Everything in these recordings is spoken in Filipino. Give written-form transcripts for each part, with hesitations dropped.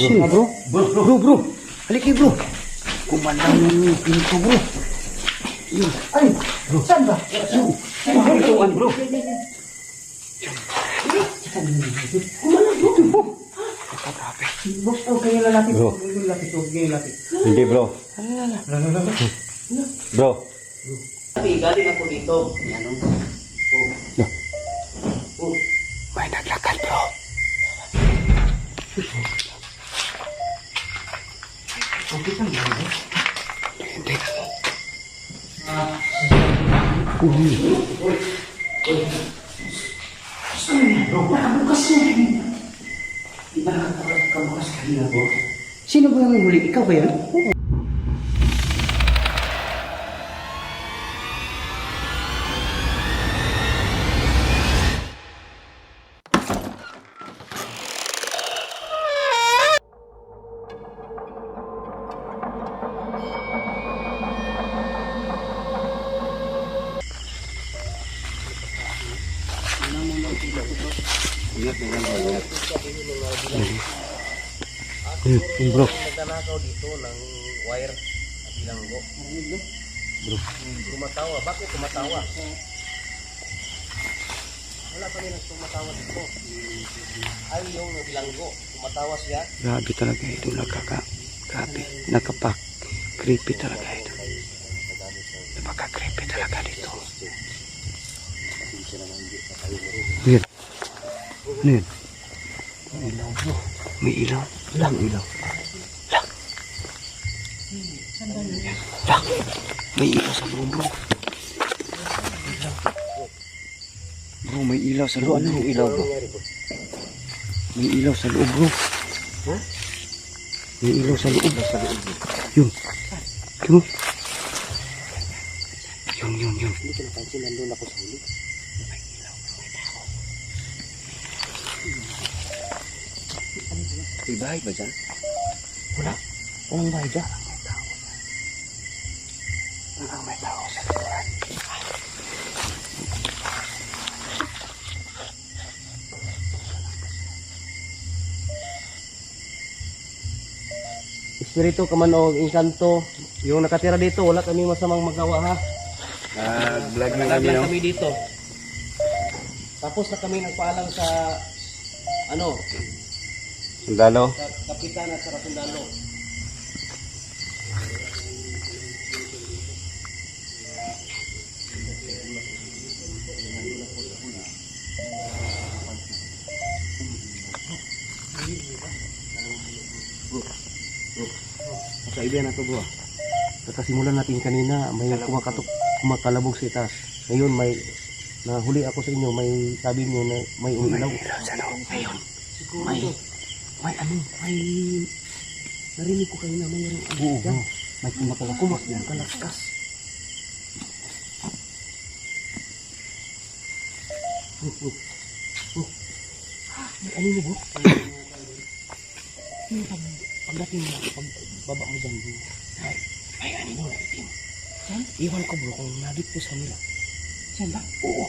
Sino bro? Bro. Halika kayo bro. Kumalang yung pinto bro. Yun. Ay, saan ba? Yung pintuan bro. Kumalang bro. Grabe. Bro, huwag kayo lalapit. Bro. Huwag kayo lalapit. Hindi bro. Bro. Galing ako dito. Ano? May naglakad bro. Okay ka ba? Hindi. Saan yan bro? Nakabukas yan. Di ba nakabukas kanina bro? Sino ba yung huli? Ikaw ba yan? Ingat na yan bro. Bro. Nagnanakaw dito ng wire at bilanggo. Bro. Tumatawa. Bakit tumatawa? Wala pa rin tumatawa dito. Ay, yung bilanggo. Tumatawa siya. Grabe talaga ito. Grabe. Nakapak. Creepy talaga ito. Napaka-creepy talaga dito. Yan. Ano yun? May ilaw bro. May ilaw. Lang ilaw. Lang. Lang. May ilaw sa loob bro. Bro, may ilaw sa loob. Ano yung ilaw bro? May ilaw sa loob bro. Ha? May ilaw sa loob. Yun. Yun. Yun. Hindi ko napansin. Nandun ako sa huli. May bahay ba dyan? Wala. Walang bahay dyan. Walang may tao sa likuran. Espiritu kaman o inkanto. Yung nakatira dito, wala kami masamang magawa ha. Vlog na Nag kami no? kami dito. Tapos na kami nagpaalam sa ano, Sundalo. sa kapitan at sa sundalo. Kaibigan nato bro. Kakasimulan natin kanina, may kumakalabog sa itaas. Ngayon may nahuli ako sa inyo, may sabi niyo na may umilaw. Sa loob ngayon. May ano, may narinig ko kanina may ano. Oo. May kumakalakos, kumakalakkas. May ano na bro? Yung pagdating mo, pagbaba mo dyan, may ano mo na itim. Saan? Iwan ko bro kung nabit ko sa nila. Saan ba? Oo.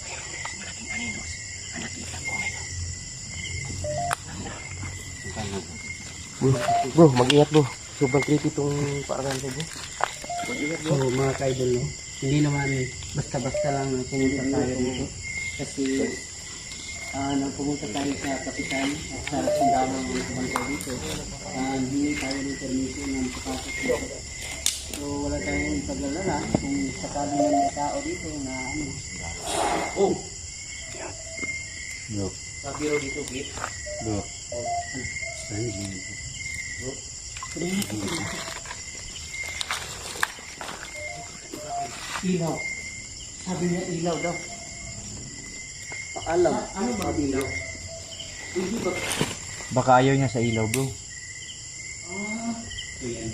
Mayroon guys, malaking aninos. Nakita ko ngayon. Bro, mag-ingat bro. Sobrang creepy itong paaralan ko bro. Mag-ingat bro. So mga kaidol no, hindi naman basta-basta lang pumunta tayo dito. Kasi pumunta tayo sa kapitan at sa sundalo ng bangko dito. Hindi tayo ng permission ng papasok dito. So wala tayong paglalala kung sakali man may tao dito na ano. Oh! Bro. Sabi raw dito, Pete. Bro. Ilaw. Sabi niya ilaw daw. Alam. Ano ba ilaw? Hindi ba? Baka ayaw niya sa ilaw bro. Ayan.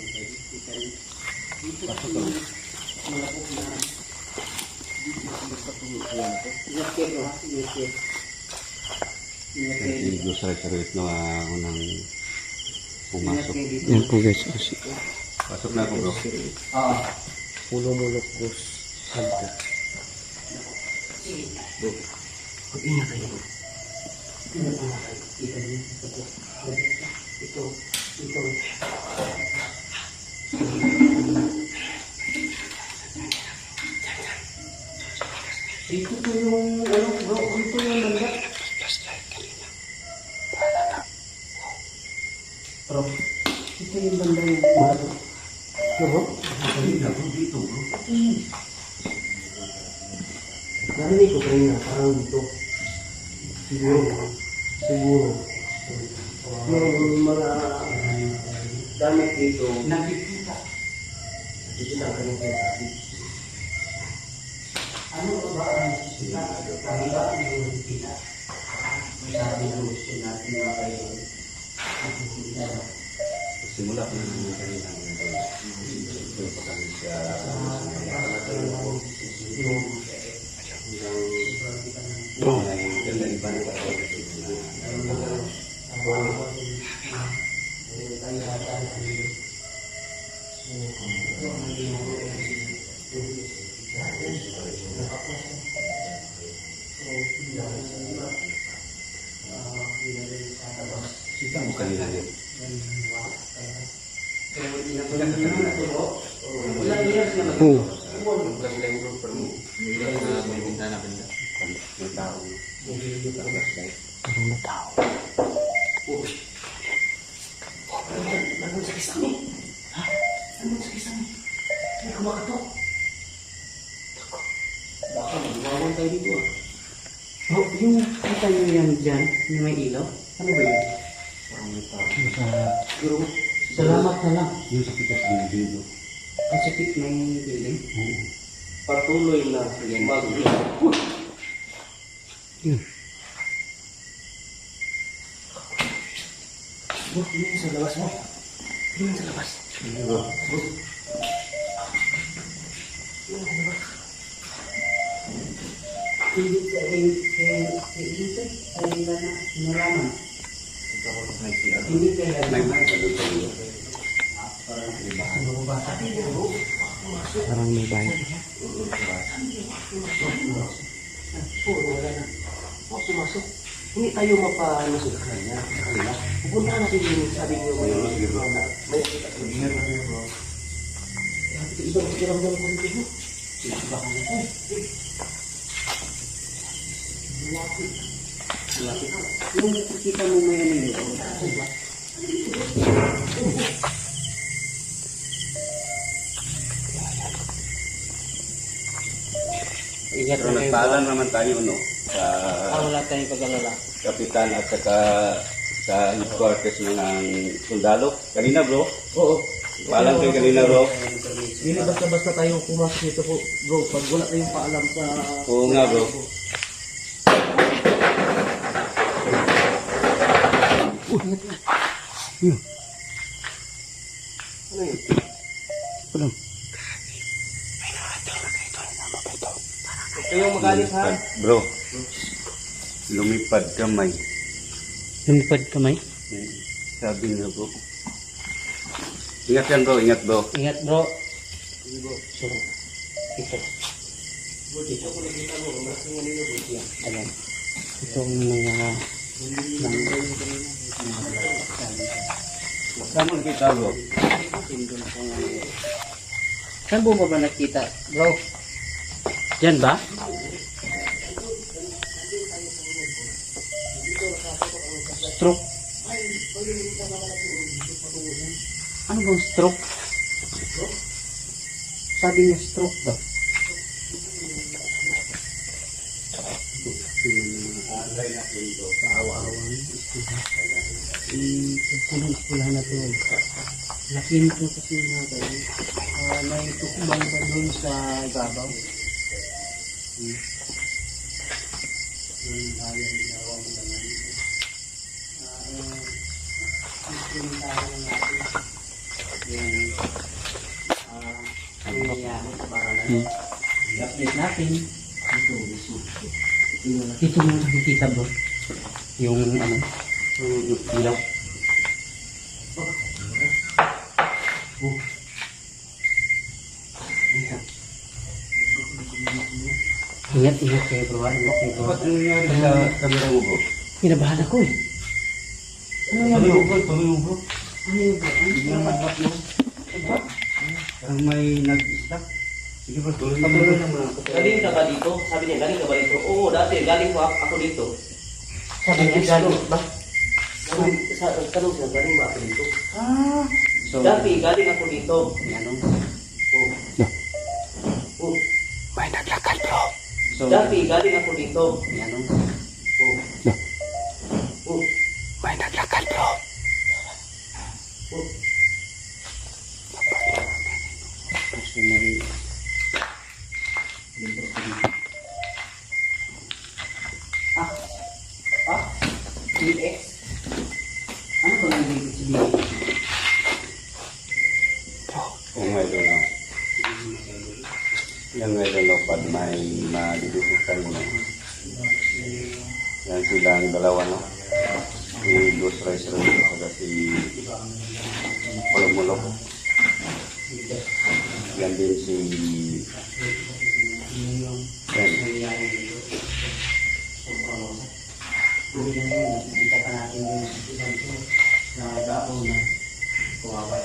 Dito kasi malapok na. Ingat bro ha. Ingat. Gusto rin na unang pumasok. Ingat. Yan po guys. Pasok na ako bro. Mulok bros. Santo. Bro, mag-ingat kayo bro. Kita niyo, ito po. Ito. Dito po yung, bro, dito yung banda. Bro, ito yung banda yung bro. Bro? Dito, bro. Narinig ko kanina, parang dito. Siguro. Yung mga gamit dito, Nakikita. nakikita ka rin kaya sabi. Ano ba ang nakikita? Kami ba ang nakikita? Sabi ng gusto natin mga kayo. Simula ko na naman kanina. Ito pa kami siya. Bukan nila din. Ilang years naman? May bintana benda. May tao. May tao. Nandun sa kisame. Ha? Nandun sa kisame. May kumakatok. Baka mag-iwawan tayo dito ah. Oh, yung kita nyo yan dyan, yung may ilaw, ano ba yun? Parang may tao. Siguro, salamat na lang. Yung sa pitas ng dito. Kasi may building. Patuloy na mag Bro, yun sa labas mo. Yun sa labas. Hindi ka nalaman. Hindi ka nalaman. Parang may bahay. Pumasok. Hindi tayo mapano sa kanya. Pupunta natin yung sabi niyo may may ibang kiramdam ko dito. Lapit. Yung kita mo may ano yun. Ingat Pero nagpaalam naman tayo no sa wala tayong pag-alala. kapitan at saka sa headquarters ng sundalo. Kanina bro, Oo. paalam kayo kanina bro. Hindi basta-basta tayo pumasok dito po, bro. Pag wala tayong paalam sa... Oo nga bro. Ano yun? Walang. Ito yung magalit ha? Bro, lumipad kamay. Lumipad kamay. Sabi nga bro. Ingat yan bro, ingat bro. Ingat bro. So, ito. Ito ko nakita mo, malaking ano yung buti yan. Ayan. Itong mga Saan mo nakita bro? Saan mo ba nakita, bro? Diyan ba? Stroke. Ano bang stroke? Sabi niya stroke daw. Pulang na to. Laki nito kasi mga tayo. May tukbang pa doon sa ibabaw. Ayaw ginawa mo naman ito. Implementahan natin yung nangyayari para na i-update natin. Dito mo nakikita bro. Yung ano, yung ilaw. Ingat kayo bro. Ingat kayo bro. Ba't ano nangyari sa camera mo bro? Kinabahan ako eh. Ano yan bro? Tuloy mo bro. Ano yan bro? Biglang nag-back mo. Parang may nag-stop. Sige bro, tuloy mo. Patuloy lang mga kapatid. Galing ka ba dito? Sabi niya, galing ka ba dito? Oo, dati, galing ko ako dito. Sabi niya, galing ba? Tanong siya, galing ba ako dito? Ah. So, Dati, galing ako dito. ano? Oh. Oh. May naglakad bro. So, Dati, galing ako dito. ano? Oh. Oh. May naglakad bro. Oh. Kasi may... Ah. Ah. DX. Ano ba ang DX? Kung may doon yan may doon pag may madidisukan mo. Yan silang dalawa no. Si Dos Rice Rin at si Mulok. Yan din si yan. Kita pa natin yung na dao na kuwawa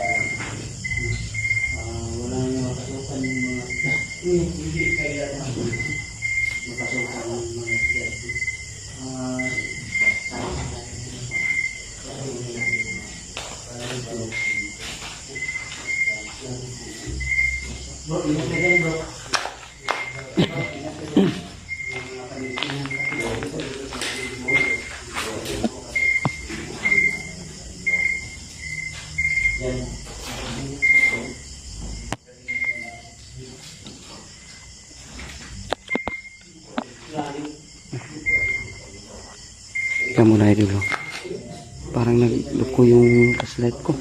walang makasukan yung mga hindi kailangan makasukan yung mga siyasi. Bro, ingat na din bro. Ikaw muna idol bro. Parang nagluko yung flashlight ko.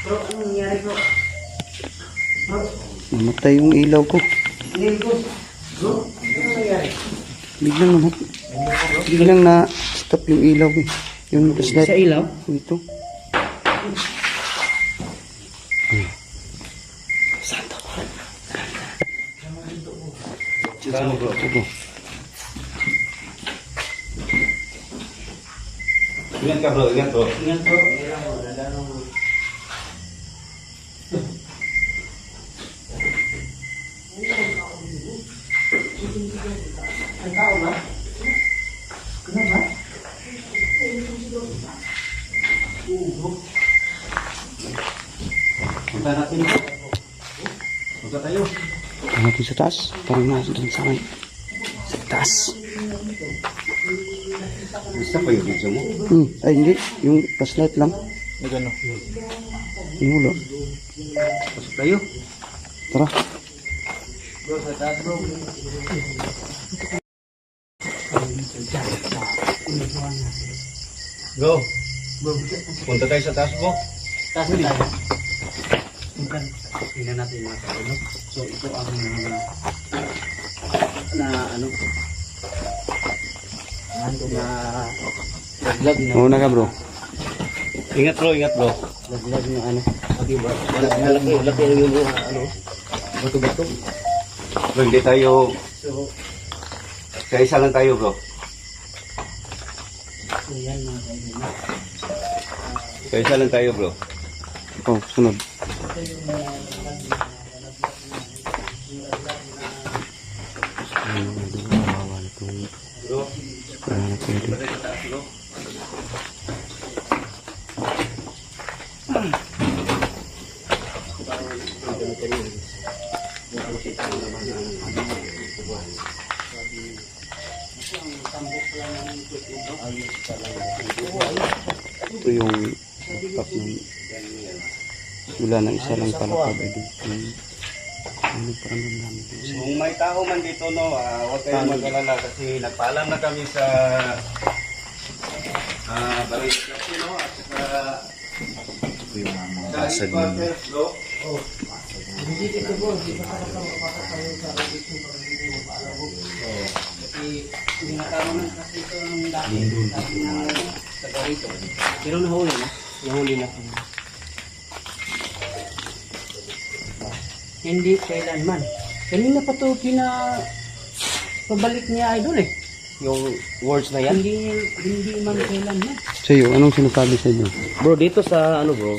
Bro, ano nangyari bro? Bro, Namatay yung ilaw ko. hindi bro. Bro, ano nangyari? Biglang na stop yung ilaw ko. Yung flashlight. Sa ilaw? Ito. Saan bro? Ito. Ingat ka bro, ingat bro. Ingat bro. Ingat bro. Lalaro mo. Ang tao ba? Ano ba? Punta natin bro. Punta tayo. Ito natin sa taas. Parang nasa dun sa akin. Sa taas. Gusto pa yung video mo? Ay hindi. Yung flashlight lang. Nagano? Yung ulo. Pasok tayo. Tara. Bro, sa taas bro. Go. Punta tayo sa taas bro. Taas na tayo. Tingnan natin mga tao. So ito ang na ano na laglag na Una ka bro. Ingat bro, ingat bro. laglag na ano Laki yung ano. bato-bato. Bro, hindi tayo. So Sa isa lang tayo bro. yan mga kaibigan. Sa isa lang tayo bro. Oh, sunod. Bro, Wala na pwede. punta tayo sa taas bro. Ito yung top ng wala ng isa lang pala pwede. Ano pa naman namin dito? Kung may tao man dito no, huwag kayong mag-alala kasi nagpaalam na kami sa Barangay Casino at saka sa headquarters bro. Tinatawag na kasi ito ng dati sabi na taga rito. Pero nahuli na. Nahuli na. Hindi kailanman. Kanina pa ito pabalik niya idol eh. yung words na yan? Hindi man kailan na. Sa'yo, anong sinasabi sa inyo? Bro, dito sa ano bro,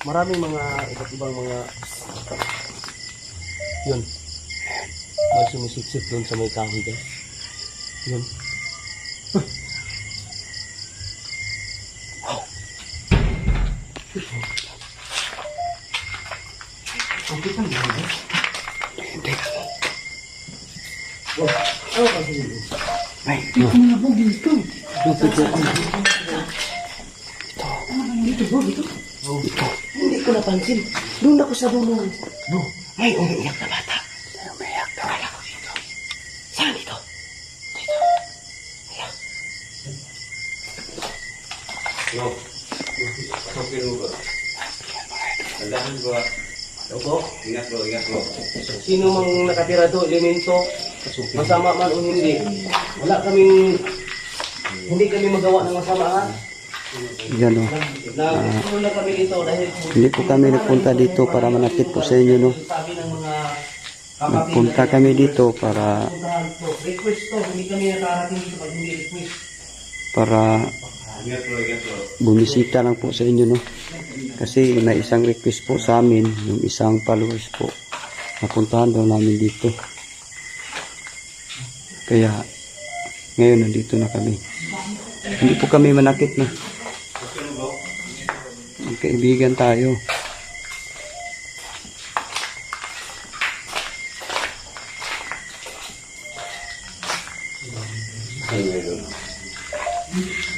maraming mga iba't ibang mga yun. May sumisipsip doon sa may kahoy dyan. Yun. Hindi ko napansin. Doon ako sa dulo. Bro, may umiiyak na bata. May umiiyak na. Kala ko dito. Saan dito? Dito. Ayan. Bro, okay bro. Tandaan bro. Opo. Ingat bro, ingat bro. Sino mang nakatira doon, elemento, masama man o hindi. Wala kaming, hindi kami magawa ng masama ha. Yan o. Nagpuro na kami dito dahil Hindi po kami nagpunta dito para manakit po sa inyo, no? sabi ng mga Nagpunta kami dito para request to, hindi kami nakarating dito pag hindi request. para Ingat bro, ingat bro. bumisita lang po sa inyo, no? Kasi may isang request po sa amin, yung isang followers po. Napuntahan daw namin dito. Kaya ngayon nandito na kami. Hindi po kami manakit, no? Magkaibigan tayo.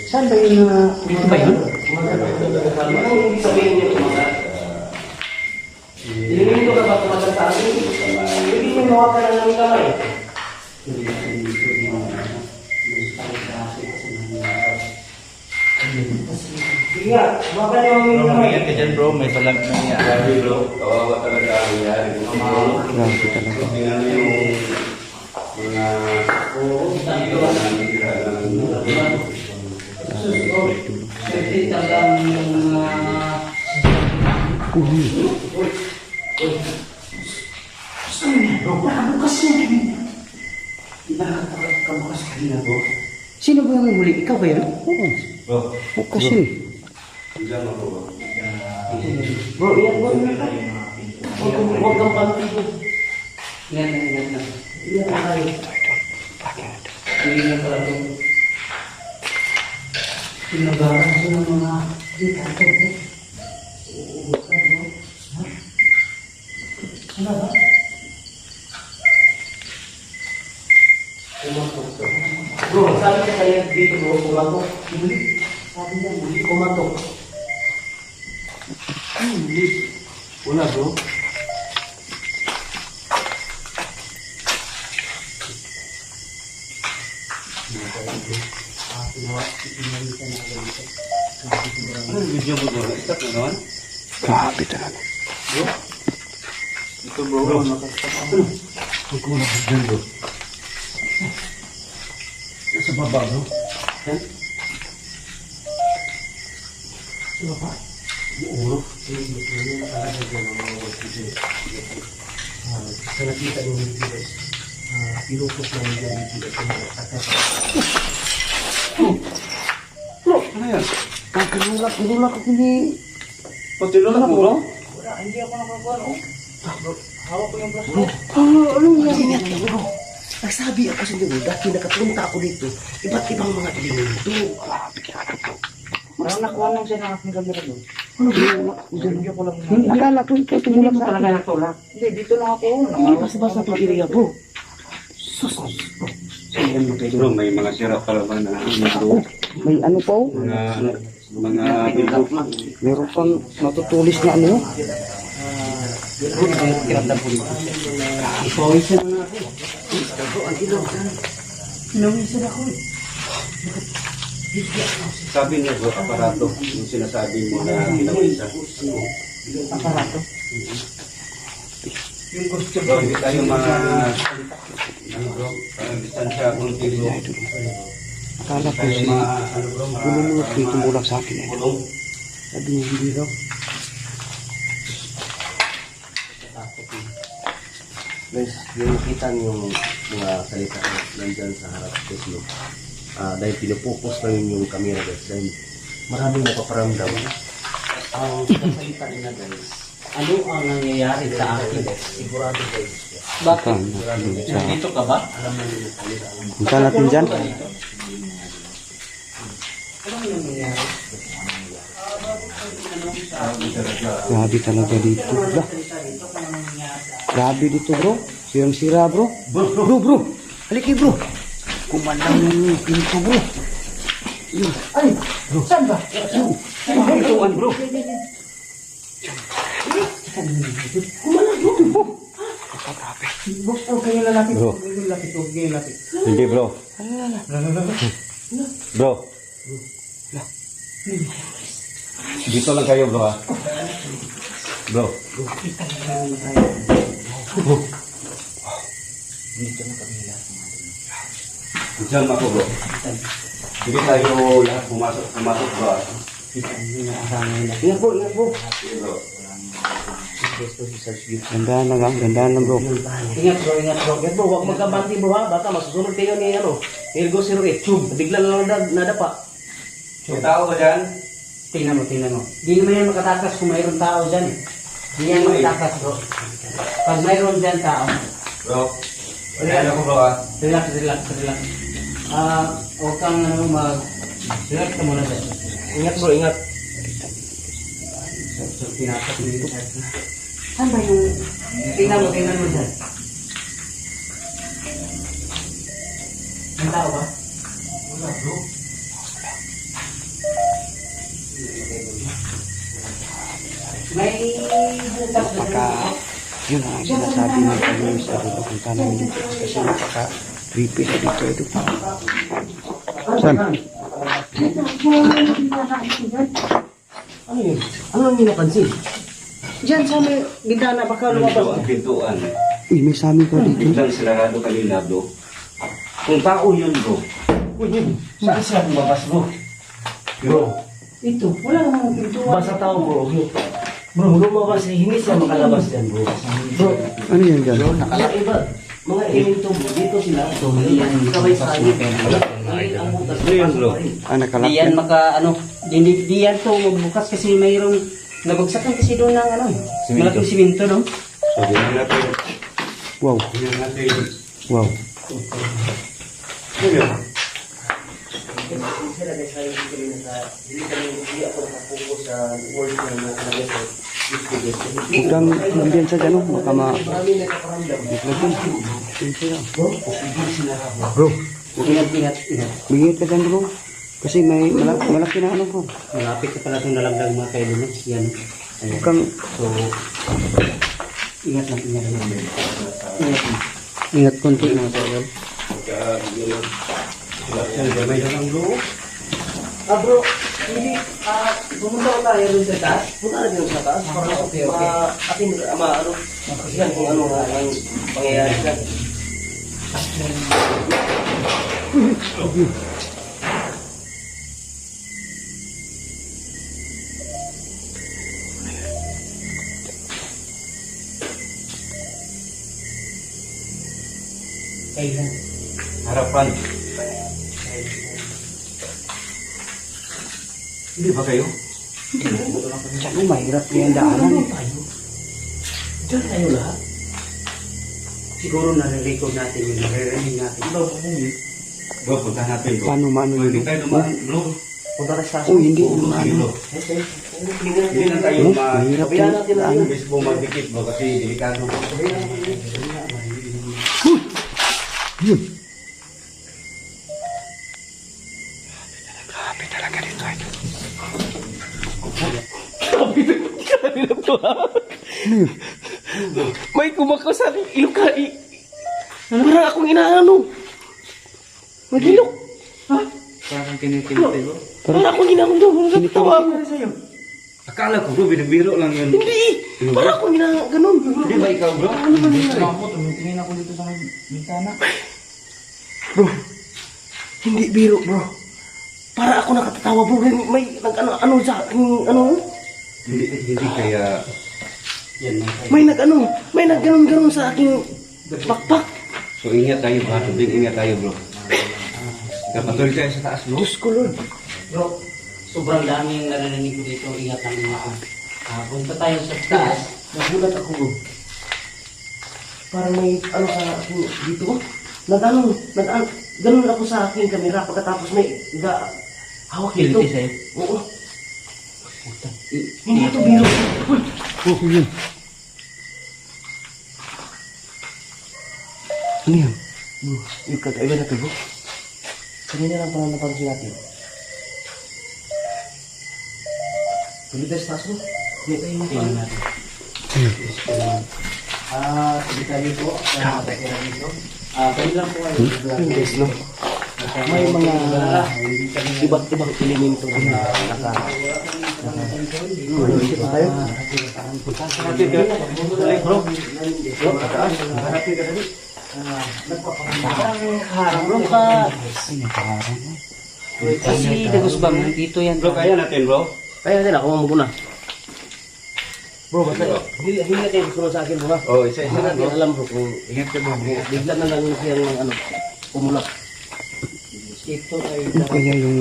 Saan ba yun na... Ito ba yun? Anong ibig sabihin niyo kumagat? Iliminto ka ba kumagat sa akin? Hindi mo mawakan ng aming kamay. Sige nga, mawakan ng aming kamay. Ingat ka dyan bro, may salag na niya. Grabe bro, kawawa talaga ang nangyari. Grabe talaga. Tingnan mo yung mga Kasi talagang yung... Sino ba yung huli? Ikaw ba yun? bro, O kasi, diyan mo bro. Bro, iyan mo na ka. Huwag kang pantigo. Yan. Iyan ka kayo. Hindi na pala ito. Pinagaran ko ng mga dito. Ano ba? Bro, sabi niya kaya dito bro, kumatok. Sabi niya, hindi kumatok. Wala bro. Ano yung video mo bro? Stop na naman? grabe talaga. Ito bro, Sa baba bro. Yan. Sa baba? Oo. Sa nakita yung video, pinupos na yung video. ano yan? Nagulak ako ni... Patulog mo bro? Wala, hindi ako nakakuha. Hawak ko yung plastic. Anong nangyari bro? Nagsabi ako sa inyo, dati nakapunta ako dito, iba't ibang mga elemento. Parang nakuha lang siya ng aking camera doon. Hindi ko lang. Akala ko ito Hindi tumulak mo sa talaga natulak. Hindi, dito lang ako. Hindi basta-basta itong area bro. Sus, bro. Sabihan mo kayo. Bro, may mga sira pala ba na bro? may ano po, Mga bilbo. meron pang natutulis na ano. Ipawisan na ako. Pinawisan ako eh. Sabi niya bro, aparato. Yung sinasabi mo na pinawisa. Aparato. Yung gusto Bro, hindi tayo ano bro, parang distansya konti bro. Akala ko Tayo si ano bro, Gulunok yung tumulak sa akin. kulong. Sabi niya hindi raw. Guys, yung nakita niyo mga salita ko nandyan sa harap ng Facebook. Dahil pinupukos namin yung camera guys. Dahil maraming napaparamdam. Ang salita nila guys, ano ang nangyayari sa akin guys? Sigurado guys. Bakit? Dito ka ba? Punta natin dyan. Grabe talaga dito. Lah. Grabe dito bro. Sirang-sira bro. Bro. Halika bro. Kumandang yung pinto bro. Ay! Saan ba? Pintuan bro. Boss, huwag kayong lalapit. Bro. Huwag kayong lalapit. Huwag kayong lalapit. Hindi bro. Bro. Dito lang kayo bro ha. Bro. Diyan ako bro. Sige tayo lahat pumasok bro ha. Ingat po, ingat po. Bro. Gandaan lang bro. Ingat bro, ingat bro. Ingat bro, huwag magkabanti bro ha. Baka masusunod kayo ni Ergo Zero eh. Bigla na lang nadapa. May tao ba dyan? Tingnan mo. Hindi naman yan makatakas kung mayroon tao dyan. Hindi yan makatakas bro. Pag mayroon dyan tao, Bro. Ayan ako bro ha. relax. Huwag kang relax ka muna dyan. Ingat bro, ingat. So, tinatak mo yung saan ba yung... Tingnan mo dyan. May tao ba? Wala bro. May butas na Pagka yun ang sinasabi ng kanyang sa dito kung paano yung kasi napaka-creepy sa dito ito. Saan? Ano yun? Ano ang napansin? Diyan sa may bintana baka Dito lumabas. ang pintuan. Uy, may sabi pa dito. Biglang sinarado kanina bro. Kung tao yun bro. Uy, yun. Saan siya lumabas bro? Bro. Ito, wala namang pintuan. Basta tao bro. Bro, lumabas eh. Hindi siya makalabas yan bro. Bro, Ano yan dyan? sa iba. Mga elemento dito sila. Sabay sa akin. Ang butas. Ano yun bro? Nakalak Di yan yan. di yan to magbukas kasi mayroong nabagsakan kasi doon ng malaking simento no? Sabi na natin. Wow. Sabi na natin. Wow. Ano yun? Sila guys, ayaw ko rin sa hindi ako nakapokus sa word na nakalagay sa Huwag kang magdiyan sa dyan, oh. Baka marami nagpaparamdam. maglagyan. Yun siya. Bro, posible sila bro. Bro, Ingat. bigyan ka dyan bro. Kasi may malaki na ano bro. Malapit ka pala itong nalagdag mga kaibigan. Yan. Huwag kang So, ingat lang. Ingat konti mga kaibigan. May lang bro. Bro, hindi, pumunta ko tayo dun sa taas. Punta na din sa taas. Para okay. Ating, yan kung ano nga ang pangyayari dyan. Kailan? Harapan. Hindi ba kayo? dyan, oh. Mahirap yung daanan. Diyan tayo lahat. Siguro nare-record natin yun. Nare-record natin. Bro, punta natin bro. Paano maano Hindi yun? tayo dumaan bro. Punta na sa Oh, hindi. Bro. Ano? Hindi na tayo Bro, mahirap Kabayaan yung natin lang daanan. yun. Imbes po magdikit bro kasi delikado. Yun. Grabe talaga dito. May kumakaw sa aking ilok ka. Parang akong inaano. Magilok. Parang kinikinti ko. Parang akong inaano doon. Natawa ako sa'yo. Akala ko bro, binibiro lang yun. Hindi. Parang akong inaano. Ganun. Hindi ba ikaw bro? Ano ba nangyari? Tumingin ako dito sa bintana. Bro. Hindi biro bro. Para ako nakatatawa bro. May nag-ano sa aking ano. Hindi kaya Yan mga kaibigan. May nag-ano. May nag-ganon-ganon sa aking bakpak. So ingat tayo bro. Tubig ingat tayo bro. Kapatuloy tayo sa taas bro. Diyos ko, Lord. Bro, sobrang daming narinig ko dito. Ingat lang mga punta tayo sa taas. Nagulat ako bro. Parang may ano sa akin dito. Ganun ako sa aking kamera pagkatapos may hawak dito. Kiliti sa'yo. Oo. Hindi ito biro. Uy! Oh, yun. Ano yan? Yung kagaiba na ito bro. Kanina lang pala napansin natin. Tuloy tayo sa taas bro. Hindi tayo Tingnan mapan. natin. Sige tayo po. Dito. Pwede lang po kayo. Yes, no? May mga iba't ibang elemento na tayo. Bro, pataas. Harapin ka dali. Harap bro ka. Ay, nakaharang. Kasi Dagusbang, dito yan. Bro, kaya natin bro. Kaya din ako muna. Bro, basta hindi natin gusto sa akin bro. Oh, isa-isa Hindi na natin bro. alam bro kung Ingat ka bro. bigla na lang siyang umulap. Ito ay Ano kaya yung,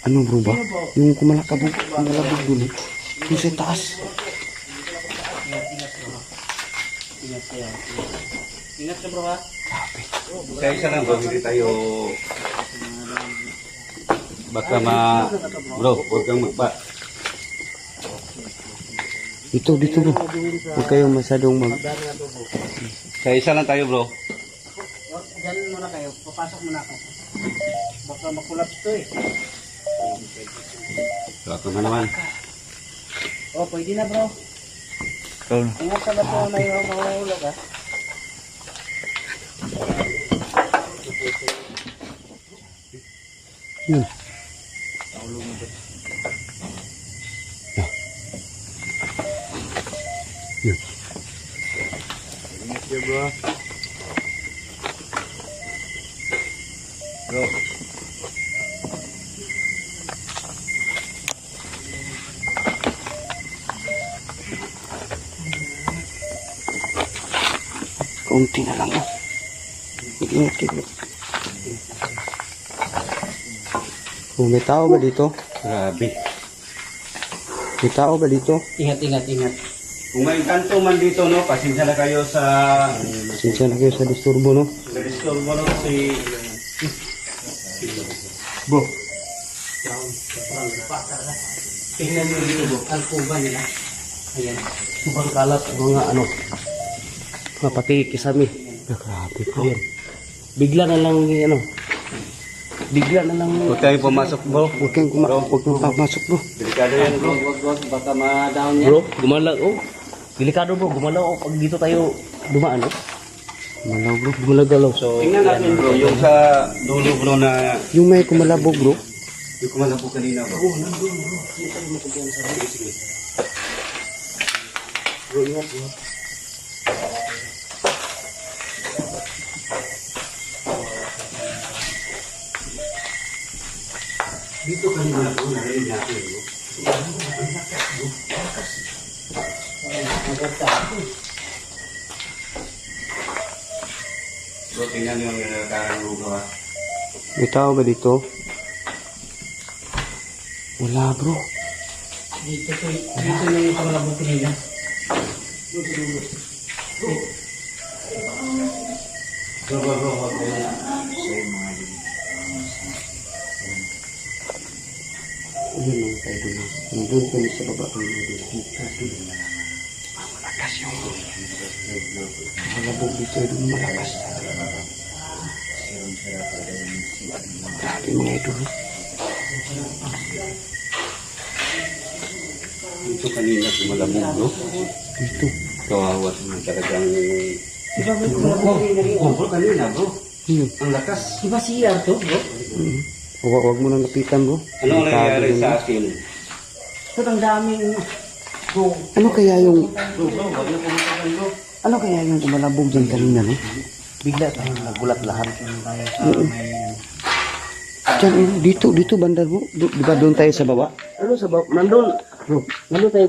ano bro ba? Yung kumalabog dun eh. Yung sa taas. ingat kayo. Ingat ka bro ha. Isa-isa lang bro. Hindi tayo... Baka Bro, huwag kang magpa. Dito bro. Huwag kayong masyadong Isa-isa lang tayo bro. Diyan muna kayo. Papasok muna ako. Baka makulap to eh. So, ako na naman. Oh, pwede na bro. Ikaw. Ingat ka ba ito na yung mahulog ha? Yun. Yun. Ingat ka bro. Bro. Kaunti na lang oh. Ingat kayo. Oh, may tao ba dito? Grabe. May tao ba dito? Ingat, ingat, ingat. Kung may kanto man dito, no, pasensya na kayo sa Sinsya na kayo sa disturbo, no? na-disturbo no, si... Bro, Tingnan nyo dito bro. Ang kuba nila. Ayan. Subang kalat mga mga pati kisami. grabe bro. Ayan. Bigla na lang bigla na lang Huwag tayong pumasok bro. Huwag kayong huwag kayong papasok, bro. Delikado yan bro. Wag. Baka ma-down yan. bro, gumalaw oh. Delikado bro, gumalaw oh pag dito tayo dumaan oh. Malaw, bro. Gumalaw. So, tingnan natin bro, yung sa dulo bro na... Yung may kumalabog, bro. Yung kumalabog kanina bro. Bro, ingat bro. Dito kanina bro, narinig natin bro. Bro, tingnan yung nakakarang lugo ha. May tao ba dito? Wala, bro. Dito na yung pangalabot nila. Bro, huwag kayo. Ayun lang tayo dun. Nandun kami sa baba ng mga dito. Malakas yung malabog dito. Doon malakas. Grabe mga idol. Dito kanina kumalabog bro. Dito. Kawawa naman talagang... Diba bro, kanina bro. Yun. Ang lakas. Diba si Arto bro? Huwag mo nang lapitan, bro. Ano ang nangyayari Delikado sa yun. akin? Sobrang daming bro. Ano kaya yung... Bro, huwag niyo pumuntahan bro. Ano kaya yung kumalabog dyan kanina, no? Bigla tayong nagulat lahat. Diyan, dito banda, bro. Di ba doon tayo sa baba? Ano sa baba? Nandun tayo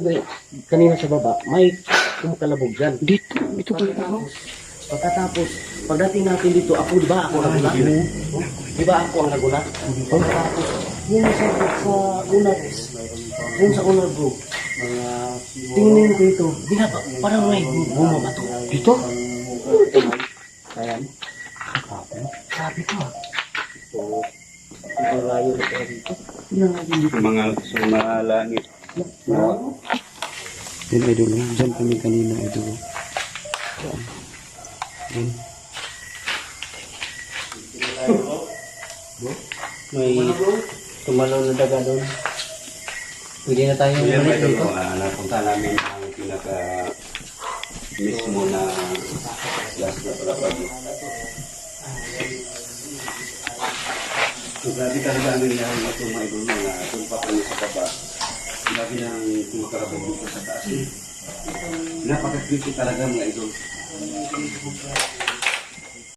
kanina sa baba. May kumukalabog dyan. Dito banda, bro. Pagkatapos, pagdating natin dito, ako, di ba? Ako nagulat. Di ba ako ang nagulat? Tapos, yung sa una bro, tingnan ko ito, binaba, parang may bumabato. Dito? Ayan. Sabi ko. Ang layo na tayo dito. Mga sumalangit. Yan idol, dyan kami kanina idol. Yan. May tumalaw na daga doon. Pwede na tayo Yan balik ito, dito. napunta namin ang pinaka mismo na last na palapag. So, grabe talaga ang nangyari na itong mga idol na tumpa kami sa baba. Grabe nang tumakarabog dito sa taas. Napaka-creepy talaga mga idol.